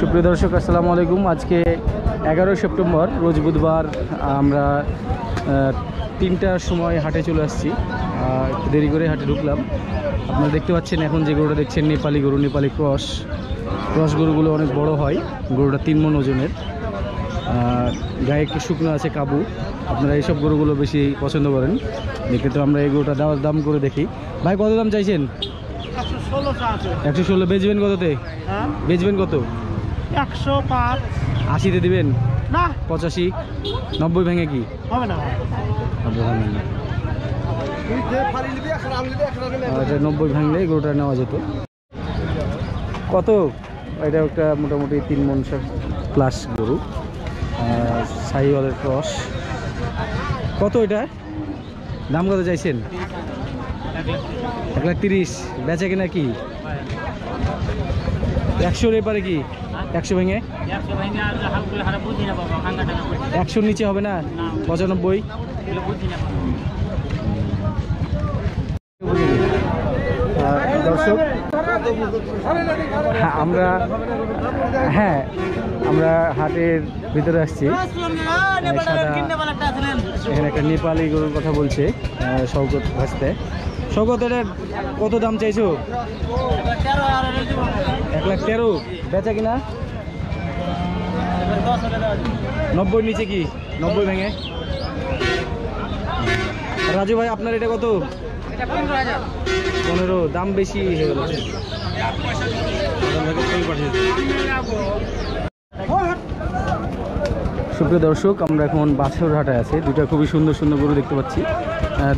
সুপ্রিয় দর্শক আসসালামু আলাইকুম। আজকে 11 সেপ্টেম্বর রোজ বুধবার আমরা 3টার সময় হাটে চলে আসছি। দেরি করে হাটে ঢুকলাম। আপনারা দেখতে পাচ্ছেন এখন যে গরুটা দেখছেন নেপালি গরু, নেপালি ক্রস গরুগুলো অনেক বড় হয়। গরুটা 3 মণ ওজনের, গায়ে একটু শুকনো আছে কাবু। আপনারা এইসব গরুগুলো বেশি পছন্দ করেন দেখে, তো আমরা এই গরুটা দাম করে দেখি। ভাই কত দাম চাইছেন? 116। বেচবেন কততে? বেচবেন কত? 105। 80-তে দিবেন না 85? 90 ভেঙে কি হবে না? 90 ভাঙলে গরুটা নেওয়া যেত। কত? এটা একটা মোটামুটি 3 মণ প্লাস গরু, সাইওয়ালের ক্রস। কত এটা দাম কত চাইছেন? 1,30,000। বেচা কিনা কি 100-র এপারে কি 100 ভেঙে? 100-র নিচে হবে না? 95? দর্শক আমরা হাটের ভিতরে আসছি। এখানে একটা নেপালি গরুর কথা বলছে শওকত ভাসতে। শওকত, এটার কত দাম চাইছো? 1,13,000। বেচা কিনা 90-র নিচে কি 90 ভেঙে? রাজু ভাই আপনার এটা কত? 15। দাম বেশি হয়ে গেল। সুপ্রিয় দর্শক, আমরা এখন বাছুর হাটে আছি। দুইটা খুবই সুন্দর সুন্দর গরু দেখতে পাচ্ছি।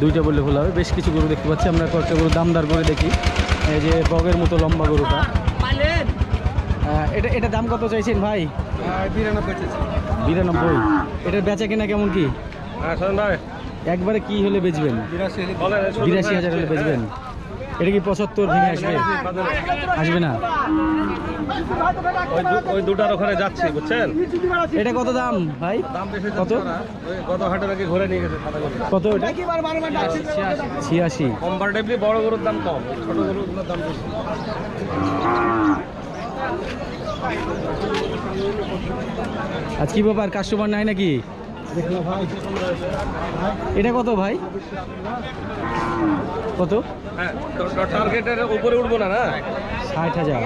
দুইটা বললে ভুল হবে, বেশ কিছু গরু দেখতে পাচ্ছি। আমরা কয়েকটা গরু দামদার করে দেখি। এই যে বগের মতো লম্বা গরুটা, এটা দাম কত চাইছেন ভাই? 92। এটার বেচা কেনা কেমন কি? একবারে কি হলে বেচবেন? 82,000 হলে বেচবেন। এটা কি 75 ভেঙে আসবে? আসবে না। ওই দুটার ওখানে যাচ্ছি, বুঝছেন? এটা কত দাম ভাই? কত? কত হাটে নাকি ঘুরে নিয়ে গেছে। কত এটা? 86। কম্পারেটিভলি বড় গরুর দাম কম, ছোট গরুগুলোর দাম বেশি। আজ কি ব্যাপার, কাস্টমার নাই নাকি? এটা কত ভাই? কত? হ্যাঁ, টার্গেটের উপরে উঠবো না। 60,000।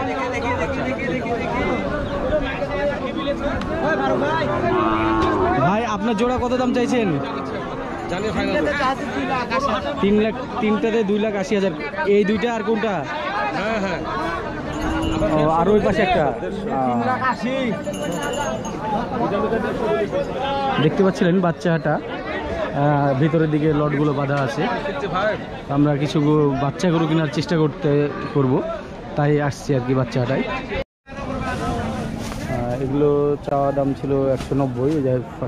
ভাই আপনার জোড়া কত দাম চাইছেন? জানি ফাইনাল 3 লাখ। তিনটাতে 2,80,000। এই দুইটা আর কোনটা? হ্যাঁ আর ওই পাশে একটা। দেখতে পাচ্ছিলেন বাচ্চাটা ভিতরের দিকে লটগুলো বাঁধা আছে। আমরা কিছু বাচ্চা গরু কেনার চেষ্টা করব, তাই আসছি আর কি বাচ্চাটাই। এগুলো চাওয়া দাম ছিল 190।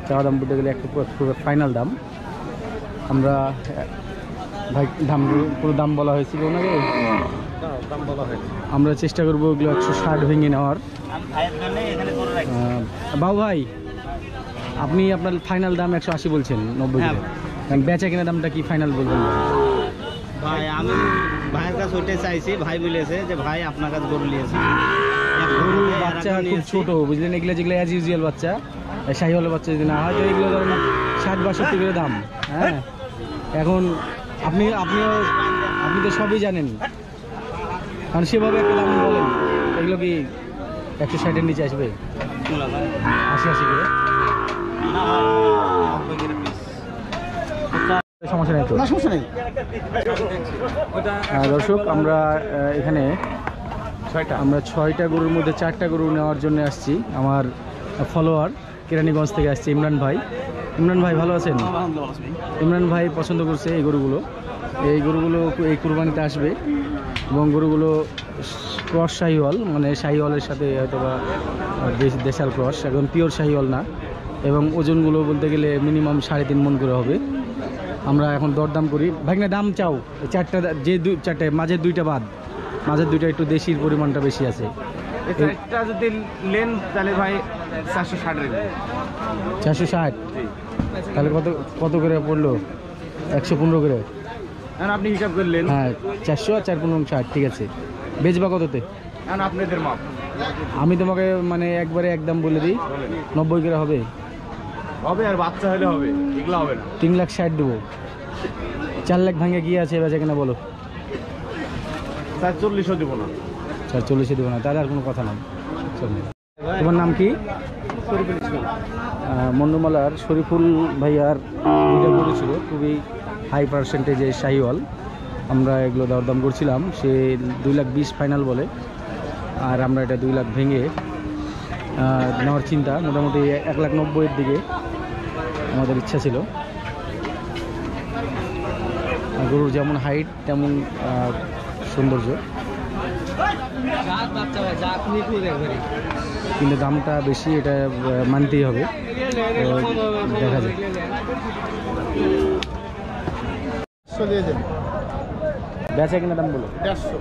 চাওয়া দাম বলতে গেলে ফাইনাল দাম। আমরা ভাই পুরো দাম বলা হয়েছিল ওনাকে, আমরা চেষ্টা করবো ওগুলো 160 ভেঙে নেওয়ার। বাবু ভাই, আপনি আপনার ফাইনাল দাম 180 বলছেন 90। বেচা কিনা দামটা কি ফাইনাল বলবেন? ভাই আমি ভাইয়ের কাছে ওইটাই চাইছি। ভাই বলেছে যে ভাই আপনার কাছে গরু নিয়েছি। বাচ্চা খুব ছোট, বুঝলেন? এগুলো যেগুলো অ্যাজ ইউজুয়াল বাচ্চা, শাহিওয়ালের বাচ্চা যদি না হয় তো এগুলো ধরেন 60-62 করে দাম। হ্যাঁ, এখন আপনি তো সবই জানেন, কারণ সেভাবে একটা দাম বলেন। এগুলো কি 160-এর নিচে আসবে? 80 করে। সমস্যা নেই তো? সমস্যা নেই। দর্শক, আমরা এখানে 6টা গরুর মধ্যে 4টা গরু নেওয়ার জন্য আসছি। আমার ফলোয়ার কেরানীগঞ্জ থেকে আসছে ইমরান ভাই। ইমরান ভাই ভালো আছেন? ইমরান ভাই পছন্দ করছে এই গরুগুলো এই কুরবানিতে আসবে, এবং গরুগুলো ক্রস শাহিওয়াল, মানে শাহিওয়ালের সাথে হয়তো বা দেশাল ক্রস, একদম পিওর শাহিওয়াল না। এবং ওজনগুলো বলতে গেলে মিনিমাম 3.5 মণ করে হবে। আমরা এখন দরদাম করি। ভাইনা দাম চাও 4টা, যে 4টে মাঝের 2টা বাদ, মাঝের 2টা একটু দেশির পরিমাণটা বেশি আছে। এটা যদি লেন তাহলে ভাই 460। 460? তাহলে কত করে পড়লো? 115 করে। আপনি হিসাব করলেন। হ্যাঁ, 400 আর 4 15 60। ঠিক আছে, বেচবা কততে? আপনাদের মাপ আমি তোমাকে মানে একবারে একদম বলে দিই, 90 করে হবে। হবে আর বাচ্চা হলে হবে, এগুলো হবে না। 3,60,000 দেবো। 4 লাখ ভাঙে গিয়ে আছে বেচা কিনা বলো। 40ও দেবো না। 40 দেবো না, তাহলে আর কোনো কথা নাই। তোমার নাম কি? মন্ডমালার শরীফুল ভাইয়ার দুইটা গরু ছিল, খুবই হাই পার্সেন্টেজের শাহিওয়াল। আমরা এগুলো দরদাম করছিলাম, সে 2,20,000 ফাইনাল বলে, আর আমরা এটা 2 লাখ ভেঙে নেওয়ার চিন্তা। মোটামুটি 1,90,000 দিকে আমাদের ইচ্ছা ছিল। গরুর যেমন হাইট তেমন সৌন্দর্য, কিন্তু দামটা বেশি, এটা মানতেই হবে। দেখা যায় বেচা কিনা দাম বলো। 150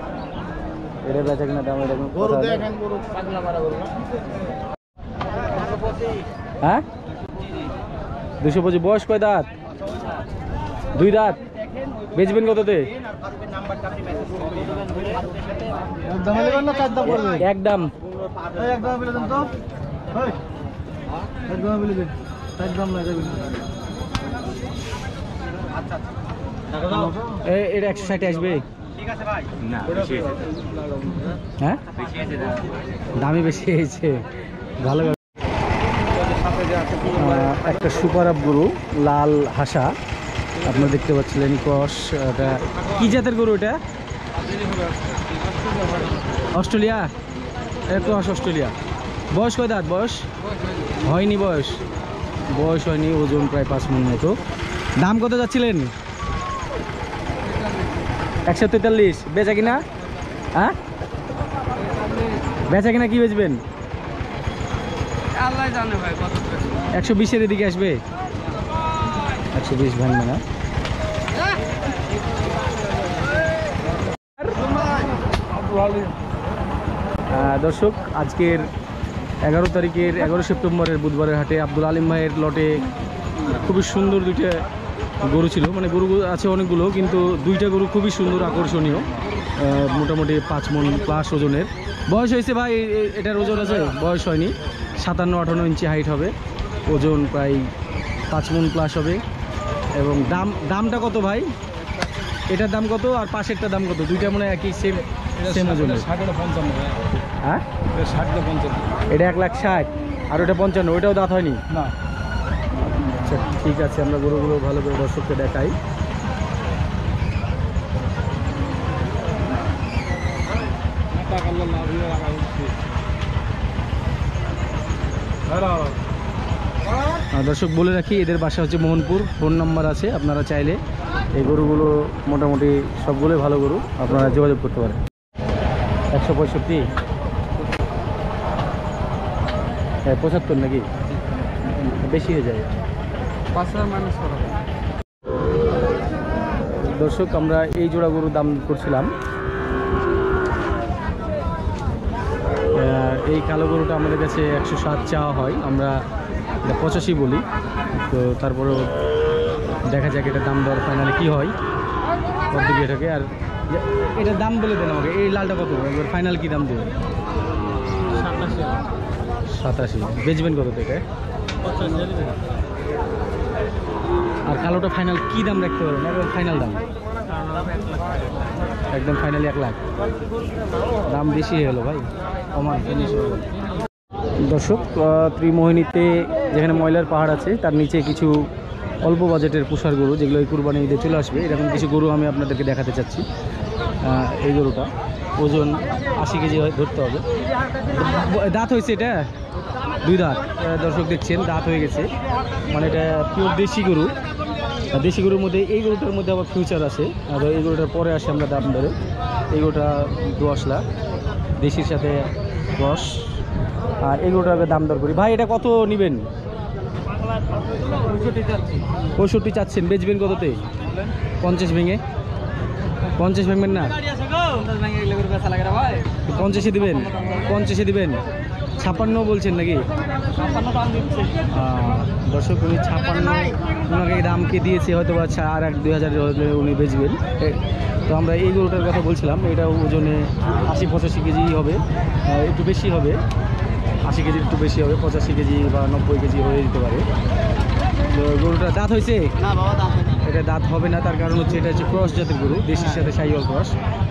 এটা বেচা কিনা দাম, এটা গরু দেখেন, গরু পাগলা মারা গরু না। হ্যাঁ 225। বয়স কয় দাঁত? 2 দাঁত। বেচবেন কততে? একদম। এটা 160 আসবে? হ্যাঁ দামই বেশি হয়েছে। ভালো। একটা সুপার আপ গরু, লাল হাসা, আপনারা দেখতে পাচ্ছিলেন। ক্রস, এটা কি জাতের গরু? এটা অস্ট্রেলিয়া, ক্রস অস্ট্রেলিয়া। বয়স কয় দাঁত? বয়স হয়নি, বয়স হয়নি। ওজন প্রায় 5 মণ মতো। দাম কত যাচ্ছিলেন? 143। বেচা কিনা? হ্যাঁ বেচা কিনা কি বেচবেন? 120-এর দিকে আসবে। 120 ভাঙবে না। দর্শক, আজকের 11 তারিখের 11 সেপ্টেম্বরের বুধবারের হাটে আব্দুল আলিম ভাইয়ের লটে খুবই সুন্দর দুইটা গরু ছিল। মানে গরু আছে অনেকগুলো, কিন্তু দুইটা গরু খুবই সুন্দর, আকর্ষণীয়। মোটামুটি 5 মণ প্লাস ওজনের। বয়স হয়েছে ভাই? এটার ওজন আছে? বয়স হয়নি। 57-58 ইঞ্চি হাইট হবে, ওজন প্রায় 5 মণ প্লাস হবে। এবং দামটা কত ভাই? এটার দাম কত আর পাশেরটার দাম কত? দুইটা মনে হয় একই সেম ওজনের। হ্যাঁ এটা 1,60,000 আর ওটা 55। ওইটাও দাঁত হয়নি না? আচ্ছা ঠিক আছে, আমরা গরুগুলো ভালো করে দর্শককে দেখাই। দর্শক বলে রাখি, এদের বাসা হচ্ছে মোহনপুর। ফোন নাম্বার আছে, আপনারা চাইলে এই গরুগুলো মোটামুটি সবগুলোই ভালো গরু, আপনারা যোগাযোগ করতে পারেন। 165, 75 নাকি? বেশি হয়ে যায়। দর্শক, আমরা এই জোড়া গরুর দাম করছিলাম। এই কালো গরুটা আমাদের কাছে 107 চাওয়া হয়, আমরা 85 বলি। তো তারপরেও দেখা যাক এটার দাম দর ফাইনালি কী হয়, কত দিকে এটাকে। আর এটার দাম বলে দেন আমাকে, এই লালটা কত? একবার ফাইনাল কী দাম দেবেন? 87। বেচবেন কত থেকে? আর কালোটা ফাইনাল কী দাম রাখতে পারবেন? একবার ফাইনাল দাম, একদম ফাইনালি 1 লাখ। দাম বেশি হয়ে গেলো ভাই, কমান জিনিস। দর্শক, ত্রিমোহিনীতে যেখানে ময়লার পাহাড় আছে, তার নিচে কিছু অল্প বাজেটের পোষার গরু, যেগুলো এই কুরবানি ঈদে চলে আসবে, এরকম কিছু গরু আমি আপনাদেরকে দেখাতে চাচ্ছি। এই গরুটা ওজন 80 কেজি ধরতে হবে। দাঁত হয়েছে এটা? 2 দাঁত। দর্শক দেখছেন, দাঁত হয়ে গেছে। মানে এটা পিওর দেশি গরু। দেশি গরুর মধ্যে এই গরুটার মধ্যে আবার ফিউচার আছে, আর এই গরুটার পরে আসে আমরা দাম ধরে। এই গরুটা 10 লাখ, দেশির সাথে 10। আর এই গরুটাকে দাম দর করি। ভাই এটা কত নেবেন? 65 চাচ্ছেন। বেচবেন কততে? 50 ভেঙে? 50 ভাঙবেন না? 50 দিবেন? 50 দিবেন? 56 বলছেন নাকি? দর্শক উনি 56 ওনাকে দামকে দিয়েছে, হয়তো বা আর 1-2 হাজার উনি বেচবেন। তো আমরা এই গরুটার কথা বলছিলাম, এটা ওজনে 80-85 কেজি হবে, একটু বেশি হবে, 80 কেজির একটু বেশি হবে, 85 কেজি বা 90 কেজি হয়ে যেতে পারে। তো গরুটা দাঁত হয়েছে? না বাবা, দাম এটা দাঁত হবে না, তার কারণ হচ্ছে এটা হচ্ছে ক্রস জাতের গরু, দেশির সাথে শাহিওয়াল ক্রস।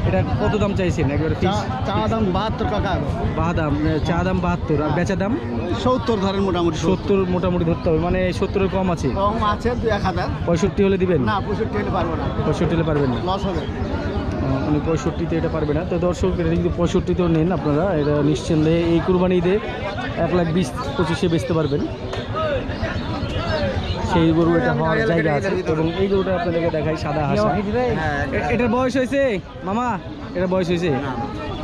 এটা কত দাম চাইছেন একবারে ফিক্স? চা দাম 72 টাকা। দাম চা দাম 72, আর বেচা দাম 70 ধরেন মোটামুটি। 70 মোটামুটি ধরতে হবে, মানে 70-এর কম আছে? কম আছে 2-1000। 65 হলে দিবেন? না 65 হলে পারবো না। 65 হলে পারবেন না, লস হবে। উনি 65-তে এটা পারবে না। তো দর্শক এটা কিন্তু 65-তেও নেন আপনারা, এটা নিশ্চিন্তে এই কুরবানি ঈদে 1,20,25-এ বেচতে পারবেন। সেই গরু এটা হওয়ার জায়গা আছে। এবং এই গরুটা আপনাদেরকে দেখাই, সাদা হাসা। এটার বয়স হয়েছে মামা? এটা বয়স হয়েছে?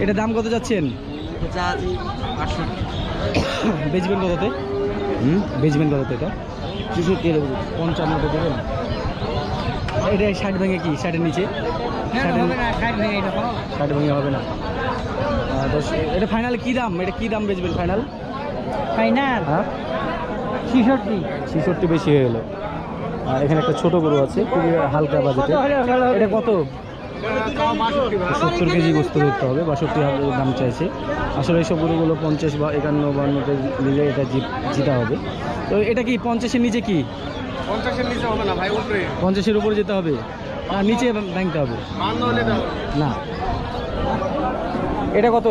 এটা দাম কত যাচ্ছেন? বেচবেন কততে? বেচবেন কততে? এটা 55-তে দেবেন? এটা 60 ভেঙে কি 60-এর নিচে? 60 ভেঙে হবে না। এটা ফাইনাল কি দাম? এটা কি দাম বেচবেন ফাইনাল? হ্যাঁ 66 বেশি হয়ে গেল। এখানে একটা ছোট গরু আছে, খুবই হালকা বাজেটে। এটা কত? 70 কেজি গোস্ত ধরতে হবে, 62 দাম চাইছে। আসলে এইসব গরুগুলো 50 বা 51-52-তে নিলে এটা জিতা হবে। তো এটা কি 50-এর নিচে? কি 50-এর নিচে হবে না ভাই, উপরে 50-এর উপরে যেতে হবে? আর নিচে ভাঙতে হবে না? এটা কত?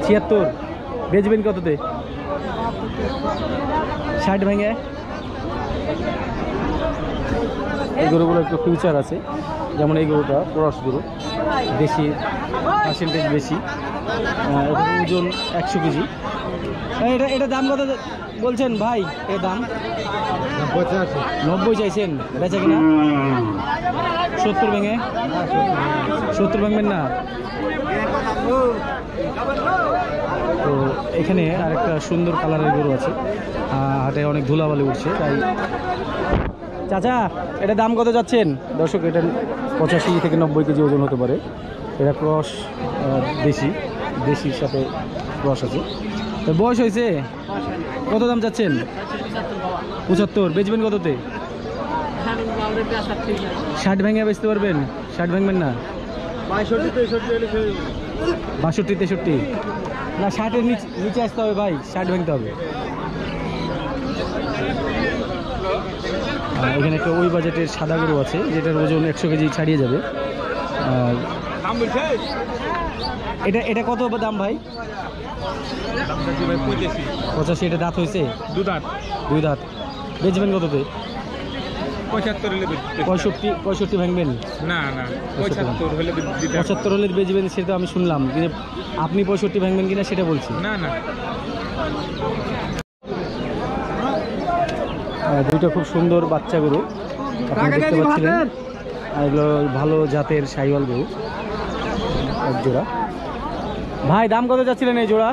76 বেচবেন কততে? 60 ভেঙে? এই গরুগুলো একটু ফিউচার আছে, যেমন এই গরুটা ক্রস গরু, বেশি পার্সেন্টেজ বেশি, এটা ওজন 100 কেজি। এটা দাম কত বলছেন ভাই? এর দাম 90 চাইছেন, বেচা কিনা 70 ভেঙে? 70 ভাঙবেন না? তো এখানে আরেকটা সুন্দর কালারের গরু আছে, হাটে অনেক ধুলাবালি উঠছে তাই। চাচা এটা দাম কত যাচ্ছেন? দর্শক এটা 85 থেকে 90 কেজি ওজন হতে পারে। এটা ক্রস দেশির সাথে ক্রস আছে। তো বয়স হয়েছে? কত দাম যাচ্ছেন? 75 বেচবেন কততে? 60 ভেঙে বেচতে পারবেন? 60 ভাঙবেন না? 62-63 না, 60-এর নিচে আসতে হবে ভাই, 60 ভাঙতে হবে। এখানে একটা ওই বাজেটের সাদা গরু আছে, যেটার ওজন 100 কেজি ছাড়িয়ে যাবে। এটা কত দাম ভাই? 85। এটা দাঁত হয়েছে? 2 দাঁত বেচবেন কততে? 65 ভাঙবেন? না 75 হলে বেচবেন, সেটা আমি শুনলাম, কিন্তু আপনি 65 ভাঙবেন কিনা সেটা বলছি। না দুইটা খুব সুন্দর বাচ্চা গরু আপনি দেখতে পাচ্ছিলেন। এগুলো ভালো জাতের শাহিওয়াল গরু, এক জোড়া। ভাই দাম কত যাচ্ছিলেন এই জোড়া?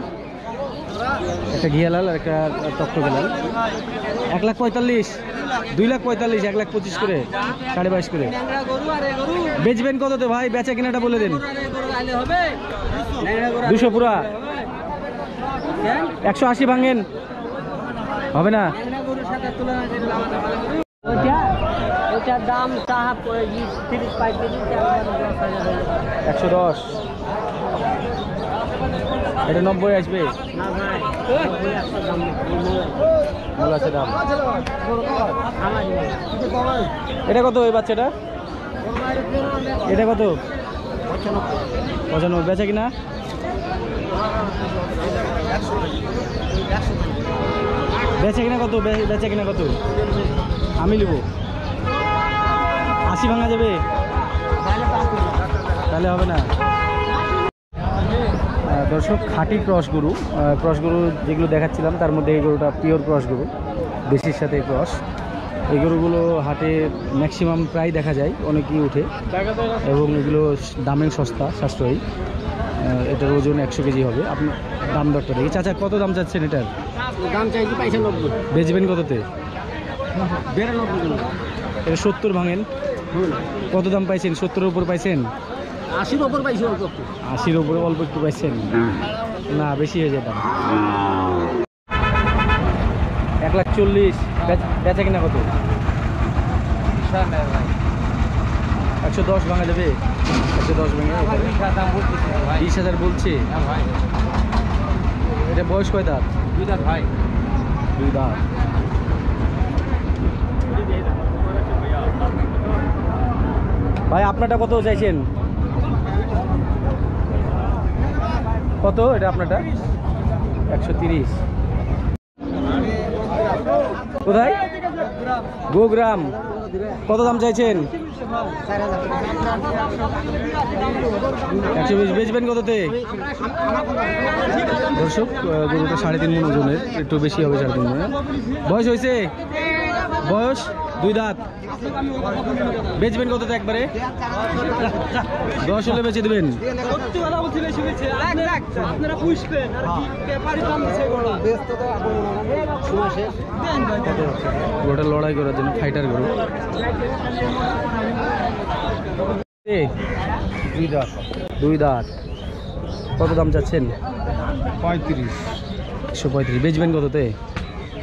একটা ঘিয়ালাল আর একটা টকটকে লাল। 1,45,000, 2,45,000, 1,25,000 করে, 22.5 করে। বেচবেন কততে ভাই? বেচা কিনাটা বলে দেন। 200 পুরা? 180 ভাঙেন? হবে না? ওটার দাম 110। এটা 90 আসবে? ভালো আছে দাম। এটা কত এই বাচ্চাটা? এটা কত? 95 বেচা কিনা? বেচা কিনা কত? বেচা কিনা কত? আমি নেব 80 ভাঙা যাবে? তাহলে হবে না। দর্শক খাঁটি ক্রস গরু যেগুলো দেখাচ্ছিলাম তার মধ্যে এই গরুটা পিওর ক্রস গরু, দেশির সাথে ক্রস। এই গরুগুলো হাটে ম্যাক্সিমাম প্রায় দেখা যায়, অনেকেই উঠে এবং এগুলো দামে সাশ্রয়ী। এটার ওজন 100 কেজি হবে। আপনার দাম দরটা দেখি। চাচা কত দাম চাচ্ছেন এটার? দাম চাইছি 95। বেচবেন কততে? 92। এটা 70 ভাঙেন? কত দাম পাইছেন? 70-এর উপর পাইছেন? 80 উপর পাইছি অল্প একটু। 80-র উপরে অল্প একটু পাইছেন? না, বেশি হয়ে যেতাম। 1,40,000 বেচা কিনা কত? 110 ভাঙা যাবে? 110 ভেঙে 20,000 বলছে। এটা বয়স কয় দাঁত? 2 দাঁত ভাই। 2 দাঁত। ভাই আপনারটা কত চাইছেন? কত এটা আপনারটা? 130। কোথায়? গোগ্রাম। কত দাম চাইছেন? 120। বেচবেন কততে? দর্শক, গরুটা 3.5 মণ ওজনের, একটু বেশি হবে 3.5 মণ। বয়স হয়েছে? বয়স 2 দাঁত। বেচবেন কততে একবারে? 10 হলে বেচে দেবেন। গরুটা লড়াই করার জন্য, ফাইটার গরু। 2 দাঁত। কত দাম চাচ্ছেন? 35। 135। বেচবেন কততে?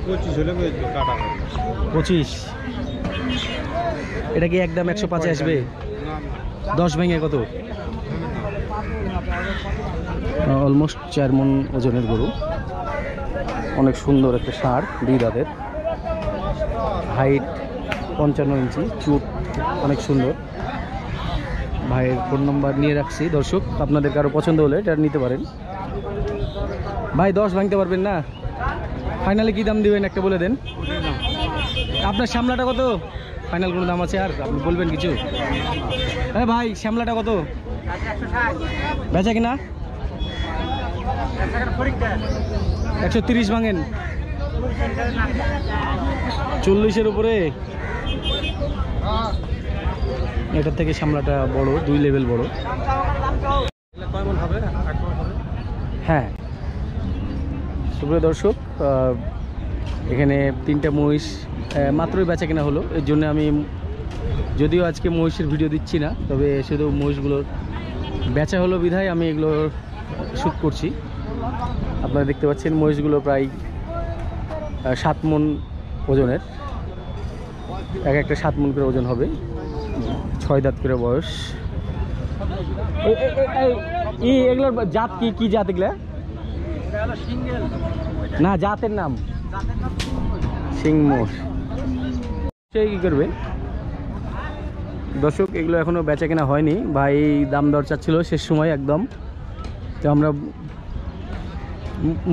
25 হলে বেচবো কাটা। 25। এটা কি একদম 105 আসবে? 10 ভেঙে কত? অলমোস্ট 4 মণ ওজনের গরু। অনেক সুন্দর একটা ষাঁড়, 2 দাঁতের। হাইট 55 ইঞ্চি, চুট অনেক সুন্দর। ভাইয়ের ফোন নাম্বার নিয়ে রাখছি দর্শক, আপনাদের কারো পছন্দ হলে এটা নিতে পারেন। ভাই 10 ভাঙতে পারবেন না? ফাইনালে কি দাম দিবেন একটা বলে দেন। আপনার শ্যামলাটা কত? ফাইনাল কোনো দাম আছে আর আপনি বলবেন কিছু? হ্যাঁ ভাই, শ্যামলাটা কত? বেচা কিনা? 130 ভাঙেন। 40-এর উপরে? এটার থেকে শ্যামলাটা বড়, 2 লেভেল বড়। হ্যাঁ সুপ্রিয় দর্শক, এখানে 3টা মহিষ মাত্রই বেচা কেনা হলো। এর জন্য আমি যদিও আজকে মহিষের ভিডিও দিচ্ছি না, তবে শুধু মহিষগুলোর বেচা হলো বিধায় আমি এগুলো শ্যুট করছি। আপনারা দেখতে পাচ্ছেন মহিষগুলো প্রায় 7 মণ ওজনের, একটা 7 মণ করে ওজন হবে। 6 দাঁত করে বয়স। এগুলোর জাত কি? কি জাত এগুলা? না, জাতের নাম সিংমোষ। সেই কি করবে দর্শক, এগুলো এখনো বেচা কেনা হয়নি। ভাই দাম দর চাচ্ছিল শেষ সময় একদম। তো আমরা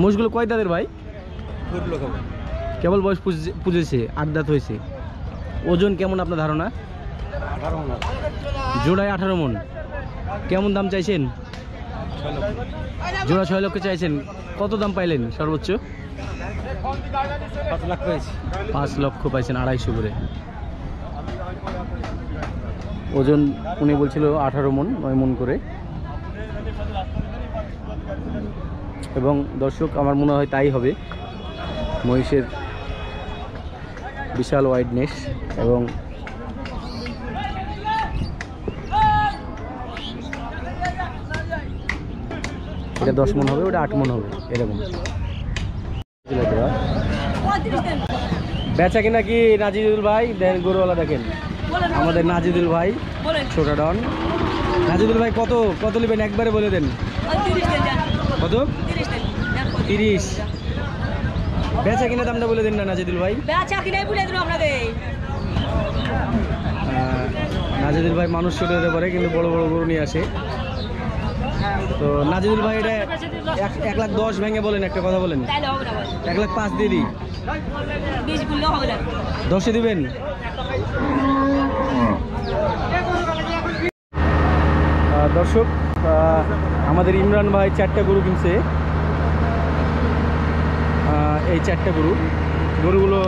মোষগুলো কয় দাঁতের ভাই? কেবল বয়স পুজেছে, 8 দাঁত হয়েছে। ওজন কেমন আপনার ধারণা? 18 মণ। জোড়ায় 18 মণ। কেমন দাম চাইছেন? জোড়া 6 লক্ষ চাইছেন। কত দাম পাইলেন সর্বোচ্চ? 5 লাখ পেয়েছি। 5 লক্ষ পাইছেন 250 করে। ওজন উনি বলছিল 18 মণ, 9 মণ করে। এবং দর্শক আমার মনে হয় তাই হবে। মহিষের বিশাল ওয়াইডনেস এবং এটা 10 মণ হবে, ওটা 8 মণ হবে, এরকম। বেচা কিনা কি নাজিদুল ভাই? দেন গরুওয়ালা দেখেন আমাদের নাজিদুল ভাই, ছোটা ডন। নাজিদুল ভাই কত কত নেবেন একবারে বলে দেন। কত? 30। বেচা কিনা দামটা বলে দেন না নাজিদুল ভাই। নাজিদুল ভাই মানুষ ছোট হতে পারে কিন্তু বড় বড় গরু নিয়ে আসে। তো নাজিদুল ভাই এটা 1,10,000 ভেঙে বলেন, একটা কথা বলেন। 1,05,000 দিয়ে দিই। 10-এ দিবেন? দর্শক, আমাদের ইমরান ভাই 4টা গরু কিনছে। এই 4টা গরুগুলো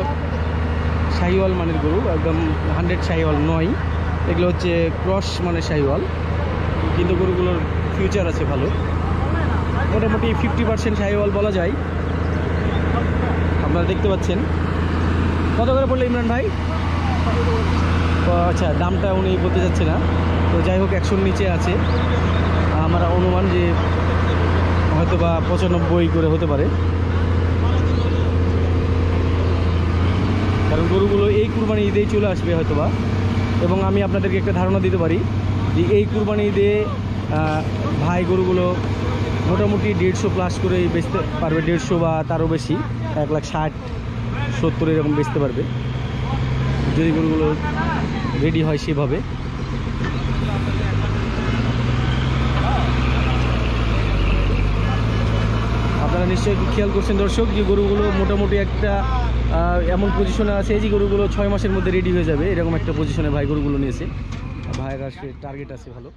শাহিওয়াল মানের গরু, একদম 100 শাহিওয়াল নয়। এগুলো হচ্ছে ক্রস মানে শাহিওয়াল, কিন্তু গরুগুলোর ফিউচার আছে ভালো। মোটামুটি 50% শাহিওয়াল বলা যায়। আপনারা দেখতে পাচ্ছেন। কত করে পড়লো ইমরান ভাই? আচ্ছা, দামটা উনি বলতে চাচ্ছে না। তো যাই হোক 100-র নিচে আছে। আমার অনুমান যে হয়তো বা 95 করে হতে পারে, কারণ গরুগুলো এই কুরবানি ঈদেই চলে আসবে হয়তোবা। এবং আমি আপনাদেরকে একটা ধারণা দিতে পারি যে এই কুরবানি ঈদে ভাই গরুগুলো মোটামুটি 150+ করে বেচতে পারবে, 150 বা তারও বেশি, 160-70 এরকম বেচতে পারবে যদি গরুগুলো রেডি হয় সেভাবে। আপনারা নিশ্চয়ই খেয়াল করছেন দর্শক যে গরুগুলো মোটামুটি একটা এমন পজিশনে আছে যে গরুগুলো 6 মাসের মধ্যে রেডি হয়ে যাবে, এরকম একটা পজিশনে ভাই গরুগুলো নিয়েছে। ভাইয়ের আসলে টার্গেট আছে ভালো।